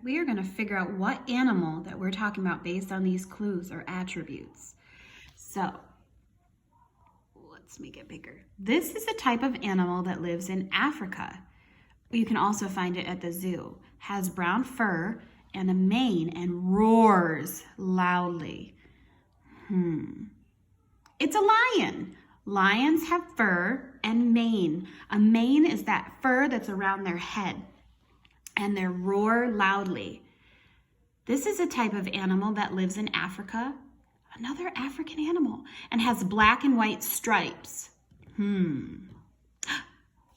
we are going to figure out what animal that we're talking about based on these clues or attributes. So let's make it bigger. This is a type of animal that lives in Africa. You can also find it at the zoo. Has brown fur and a mane and roars loudly. It's a lion. Lions have fur and mane. A mane is that fur that's around their head, and they roar loudly. This is a type of animal that lives in Africa, another African animal, and has black and white stripes.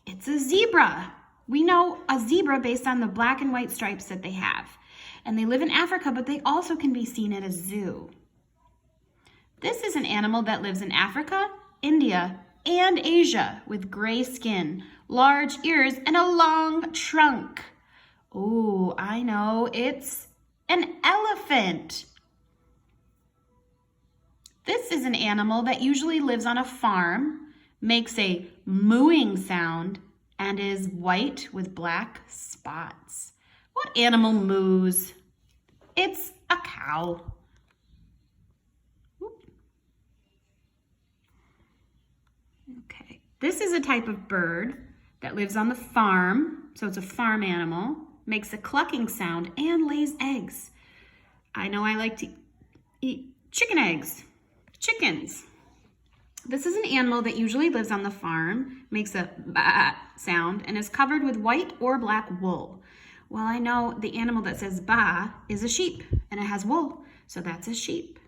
It's a zebra. We know a zebra based on the black and white stripes that they have. And they live in Africa, but they also can be seen at a zoo. This is an animal that lives in Africa, India, and Asia with gray skin, large ears, and a long trunk. Oh, I know, it's an elephant. This is an animal that usually lives on a farm, makes a mooing sound, and is white with black spots. What animal moos? It's a cow. Okay, this is a type of bird that lives on the farm, so it's a farm animal, makes a clucking sound, and lays eggs. I know I like to eat chicken eggs, chickens. This is an animal that usually lives on the farm, makes a bah sound, and is covered with white or black wool. Well, I know the animal that says bah is a sheep, and it has wool, so that's a sheep.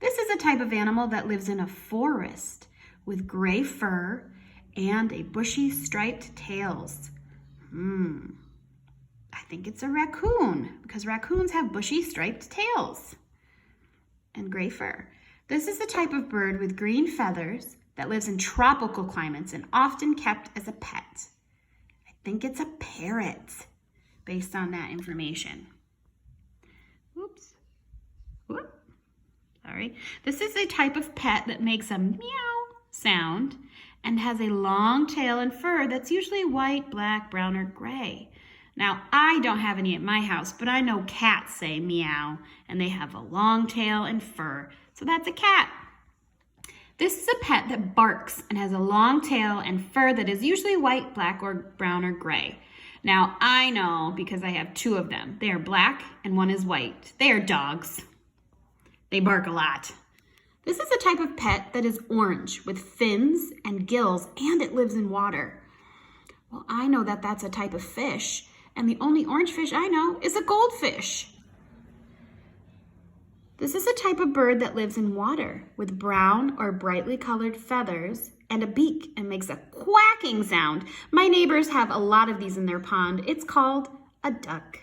This is a type of animal that lives in a forest with gray fur and a bushy striped tails. I think it's a raccoon, because raccoons have bushy striped tails and gray fur. This is the type of bird with green feathers that lives in tropical climates and often kept as a pet. I think it's a parrot based on that information. Oops. Whoop. Sorry. This is a type of pet that makes a meow sound and has a long tail and fur that's usually white, black, brown, or gray. Now, I don't have any at my house, but I know cats say meow, and they have a long tail and fur, so that's a cat. This is a pet that barks and has a long tail and fur that is usually white, black, or brown, or gray. Now, I know because I have two of them. They are black and one is white. They are dogs. They bark a lot. This is a type of pet that is orange with fins and gills, and it lives in water. Well, I know that that's a type of fish, and the only orange fish I know is a goldfish. This is a type of bird that lives in water with brown or brightly colored feathers and a beak and makes a quacking sound. My neighbors have a lot of these in their pond. It's called a duck.